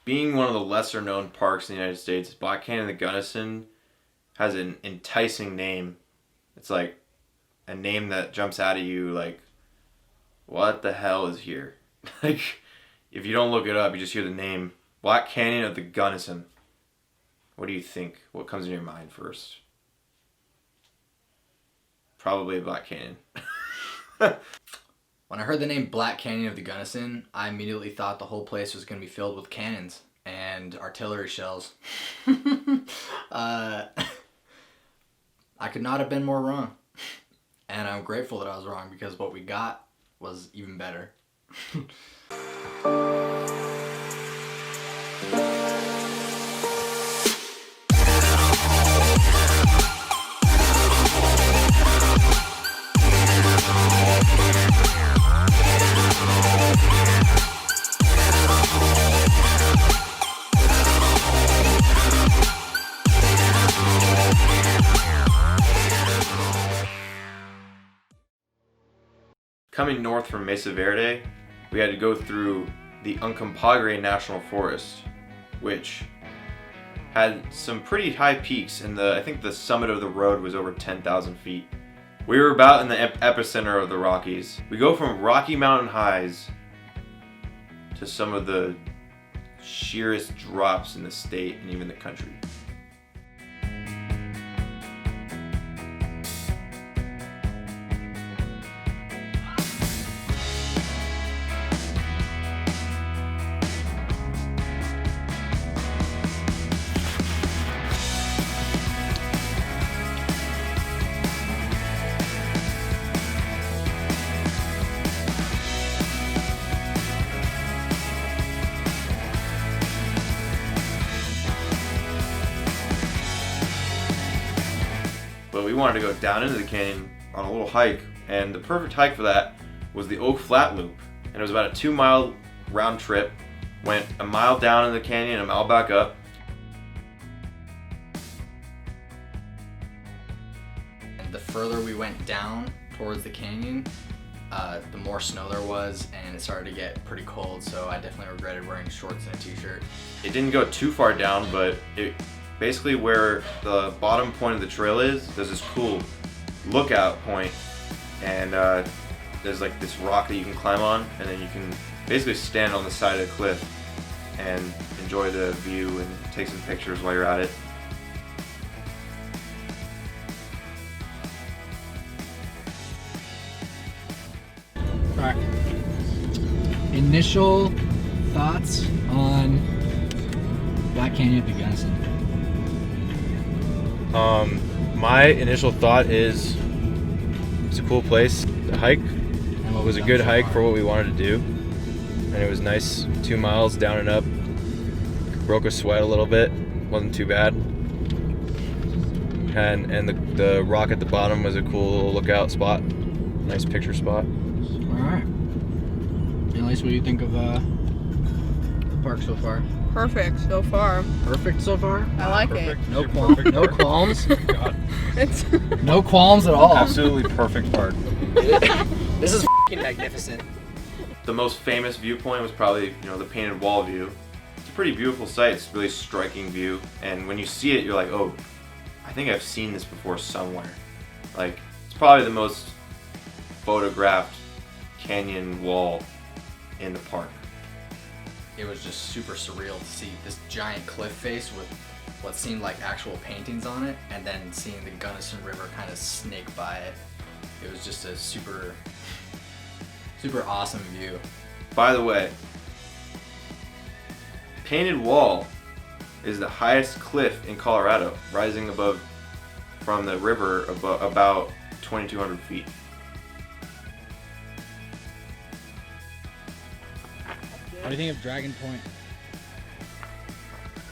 Being one of the lesser known parks in the United States, Black Canyon of the Gunnison has an enticing name. It's like a name that jumps out at you like, what the hell is here? Like, if you don't look it up, you just hear the name Black Canyon of the Gunnison. What do you think? What comes in your mind first? Probably Black Canyon. When I heard the name Black Canyon of the Gunnison, I immediately thought the whole place was going to be filled with cannons and artillery shells. I could not have been more wrong. And I'm grateful that I was wrong because what we got was even better. Coming north from Mesa Verde, we had to go through the Uncompahgre National Forest, which had some pretty high peaks, and I think the summit of the road was over 10,000 feet. We were about in the epicenter of the Rockies. We go from Rocky Mountain highs to some of the sheerest drops in the state and even the country. But we wanted to go down into the canyon on a little hike, and the perfect hike for that was the Oak Flat Loop. And it was about a 2-mile round trip. Went a mile down in the canyon, a mile back up. And the further we went down towards the canyon, the more snow there was, and it started to get pretty cold, so I definitely regretted wearing shorts and a t-shirt. It didn't go too far down, but it basically where the bottom point of the trail is, there's this cool lookout point, and there's like this rock that you can climb on, and then you can basically stand on the side of the cliff and enjoy the view and take some pictures while you're at it. Alright. Initial thoughts on Black Canyon of the Gunnison. My initial thought is it's a cool place to hike. It was a good hike for what we wanted to do, and it was nice. 2 miles down and up. Broke a sweat a little bit, wasn't too bad. And the rock at the bottom was a cool little lookout spot, nice picture spot. Alright. Annalise, what do you think of the park so far? Perfect so far. Perfect so far? I like Perfect. it. No qualms. No qualms. God. It's No qualms at all. Absolutely perfect park. This is f***ing magnificent. The most famous viewpoint was probably, the painted wall view. It's a pretty beautiful sight. It's a really striking view, and when you see it, you're like, oh, I think I've seen this before somewhere. Like, it's probably the most photographed canyon wall in the park. It was just super surreal to see this giant cliff face with what seemed like actual paintings on it, and then seeing the Gunnison River kind of snake by it. It was just a super awesome view. By the way, Painted Wall is the highest cliff in Colorado, rising above from the river about 2,200 feet. What do you think of Dragon Point?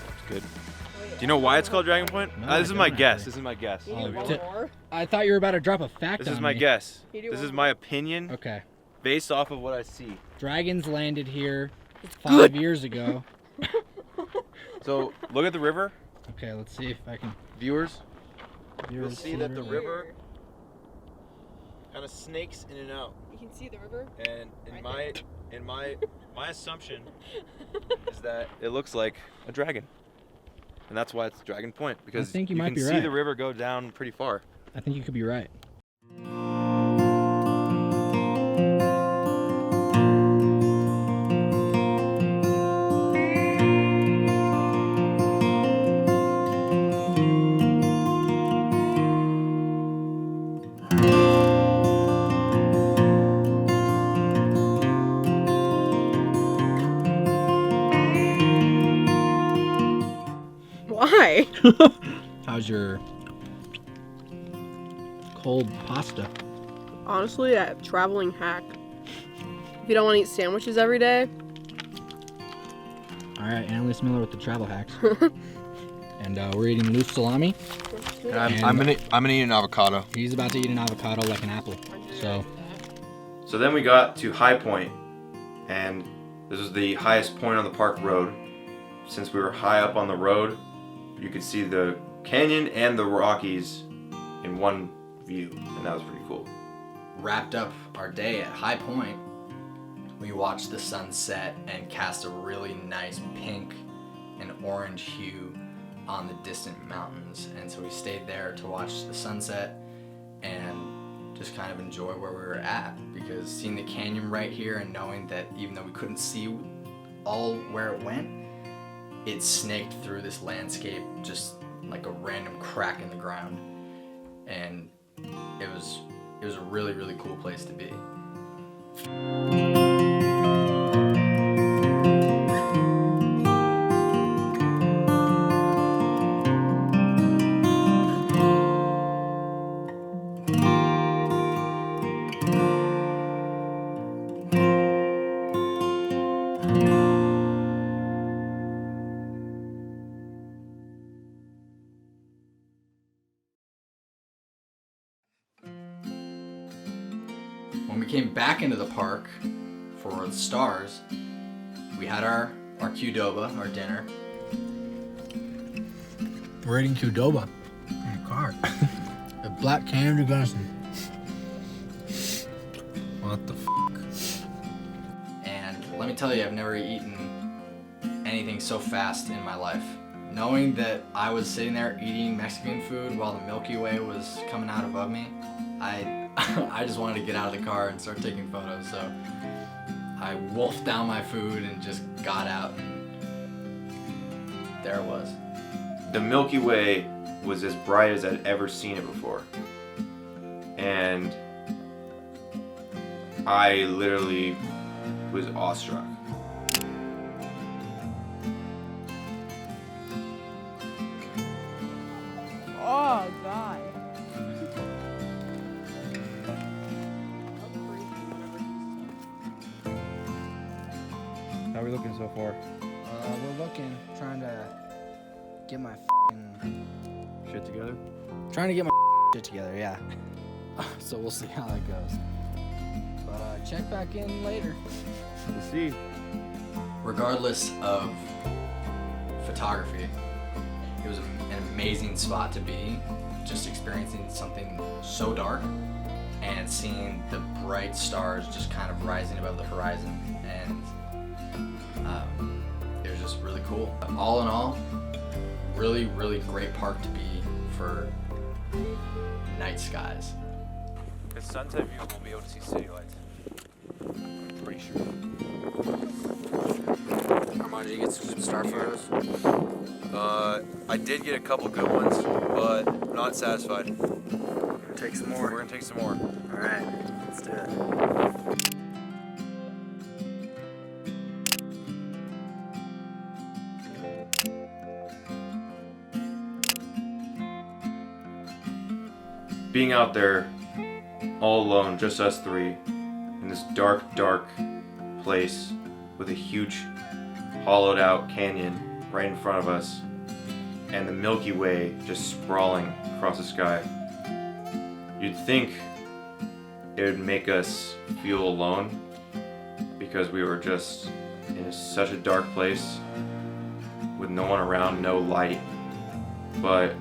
It's good. Do you know why it's called Dragon Point? No, This is I my don't guess. actually. This is my guess. You need one t- more? I thought you were about to drop a fact This on is my me. guess. You do This one is more? my opinion Okay. based off of what I see. Dragons landed here 5 years ago. So look at the river, Okay, let's see if I can. viewers. You'll You'll see that the river kind of snakes in and out. You can see the river. And Right And my assumption is that it looks like a dragon. And that's why it's Dragon Point, because I think you you might can be see right. the river go down pretty far. I think you could be right. Why? How's your cold pasta? Honestly, a traveling hack. If you don't want to eat sandwiches every day, All right, Annalise Miller with the travel hacks. And we're eating loose salami. I'm gonna eat an avocado. He's about to eat an avocado like an apple. So then we got to High Point, and this was the highest point on the park road. Since we were high up on the road, you could see the canyon and the Rockies in one view, and that was pretty cool. Wrapped up our day at High Point, we watched the sun set and cast a really nice pink and orange hue on the distant mountains. And so we stayed there to watch the sunset and just kind of enjoy where we were at, because seeing the canyon right here and knowing that even though we couldn't see all where it went, it snaked through this landscape just like a random crack in the ground. And it was a really, really cool place to be. When we came back into the park for the stars, we had our Qdoba, our dinner. We're eating Qdoba in the car. A black can of Gunnison. What the And let me tell you, I've never eaten anything so fast in my life. Knowing that I was sitting there eating Mexican food while the Milky Way was coming out above me, I just wanted to get out of the car and start taking photos. So I wolfed down my food and just got out, and there it was. The Milky Way was as bright as I'd ever seen it before. And I literally was awestruck. oh god. How are we looking so far? We're looking, trying to get my Shit together? shit together, yeah. So we'll see how that goes. But check back in later. We'll see. Regardless of photography, it was an amazing spot to be, just experiencing something so dark and seeing the bright stars just kind of rising above the horizon, and it was just really cool. All in all, really, really great park to be for night skies. The sunset view will be able to see city lights. I'm pretty sure. Armand, did you get some star photos? I did get a couple good ones, but not satisfied. Take some We're more. gonna take some more. All right, let's do it. Being out there all alone, just us three, in this dark, dark place with a huge hollowed out canyon right in front of us, and the Milky Way just sprawling across the sky. You'd think it would make us feel alone, because we were just in such a dark place with no one around, no light. But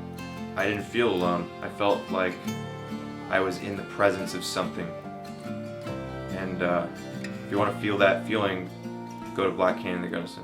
I didn't feel alone. I felt like I was in the presence of something. And you want to feel that feeling, go to Black Canyon in the Gunnison.